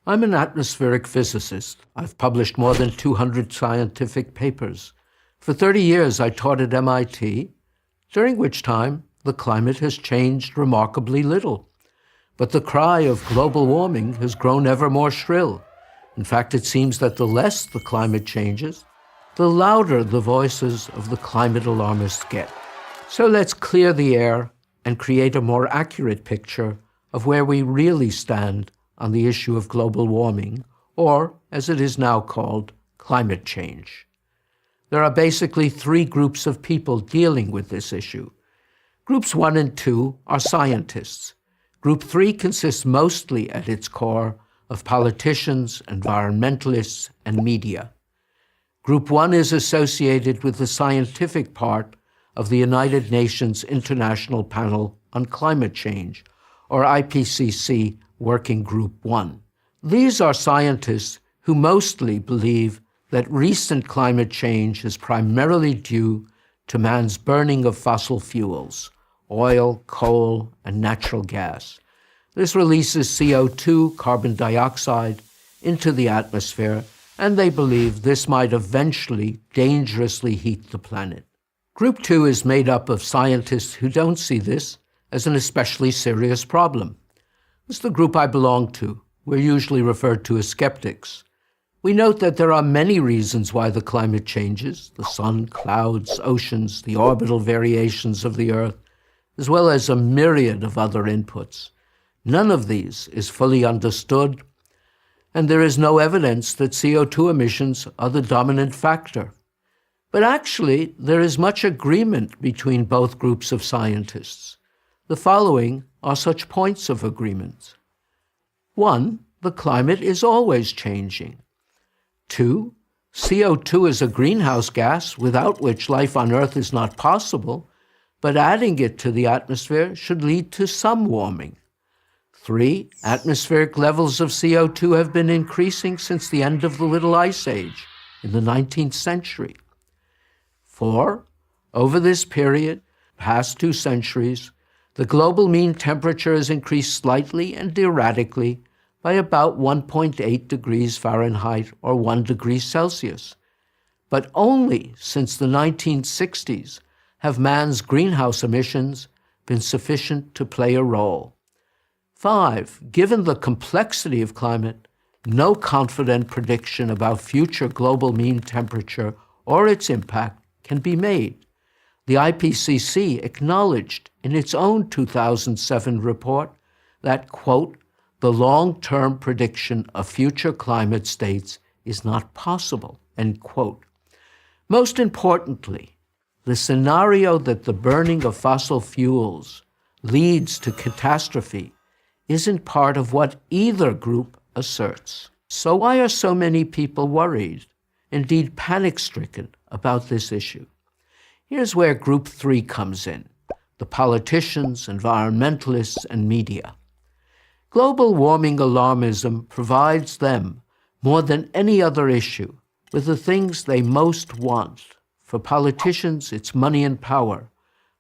I'm an atmospheric physicist. I've published more than 200 scientific papers. For 30 years, I taught at MIT, during which time the climate has changed remarkably little. But the cry of global warming has grown ever more shrill. In fact, it seems that the less the climate changes, the louder the voices of the climate alarmists get. So let's clear the air and create a more accurate picture of where we really stand on the issue of global warming, or, as it is now called, climate change. There are basically three groups of people dealing with this issue. Groups 1 and 2 are scientists. Group 3 consists mostly, at its core, of politicians, environmentalists, and media. Group 1 is associated with the scientific part of the United Nations International Panel on Climate Change, or IPCC Working Group 1. These are scientists who mostly believe that recent climate change is primarily due to man's burning of fossil fuels, oil, coal, and natural gas. This releases CO2, carbon dioxide, into the atmosphere, and they believe this might eventually dangerously heat the planet. Group 2 is made up of scientists who don't see this as an especially serious problem. It's the group I belong to. We're usually referred to as skeptics. We note that there are many reasons why the climate changes: the sun, clouds, oceans, the orbital variations of the Earth, as well as a myriad of other inputs. None of these is fully understood, and there is no evidence that CO2 emissions are the dominant factor. But actually, there is much agreement between both groups of scientists. The following are such points of agreement. 1. The climate is always changing. 2. CO2 is a greenhouse gas without which life on Earth is not possible, but adding it to the atmosphere should lead to some warming. 3. Atmospheric levels of CO2 have been increasing since the end of the Little Ice Age in the 19th century. 4. Over this period, past 2 centuries, the global mean temperature has increased slightly and erratically by about 1.8 degrees Fahrenheit or 1 degree Celsius. But only since the 1960s have man's greenhouse emissions been sufficient to play a role. 5. Given the complexity of climate, no confident prediction about future global mean temperature or its impact can be made. The IPCC acknowledged in its own 2007 report that, quote, the long-term prediction of future climate states is not possible, end quote. Most importantly, the scenario that the burning of fossil fuels leads to catastrophe isn't part of what either group asserts. So why are so many people worried, indeed panic-stricken, about this issue? Here's where Group 3 comes in: the politicians, environmentalists, and media. Global warming alarmism provides them, more than any other issue, with the things they most want. For politicians, it's money and power.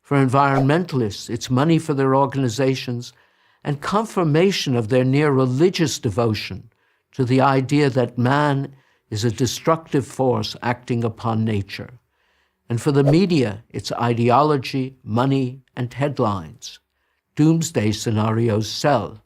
For environmentalists, it's money for their organizations and confirmation of their near-religious devotion to the idea that man is a destructive force acting upon nature. And for the media, it's ideology, money, and headlines. Doomsday scenarios sell.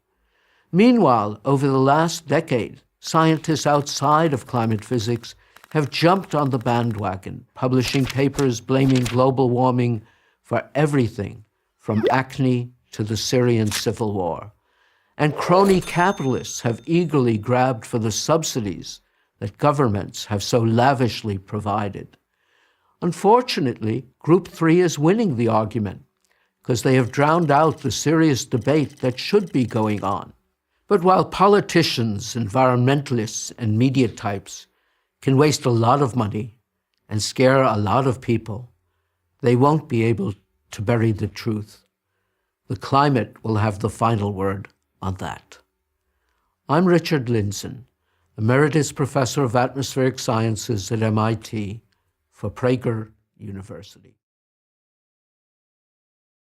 Meanwhile, over the last decade, scientists outside of climate physics have jumped on the bandwagon, publishing papers blaming global warming for everything from acne to the Syrian civil war. And crony capitalists have eagerly grabbed for the subsidies that governments have so lavishly provided. Unfortunately, Group 3 is winning the argument because they have drowned out the serious debate that should be going on. But while politicians, environmentalists, and media types can waste a lot of money and scare a lot of people, they won't be able to bury the truth. The climate will have the final word on that. I'm Richard Líndzen, Emeritus Professor of Atmospheric Sciences at MIT for Prager University.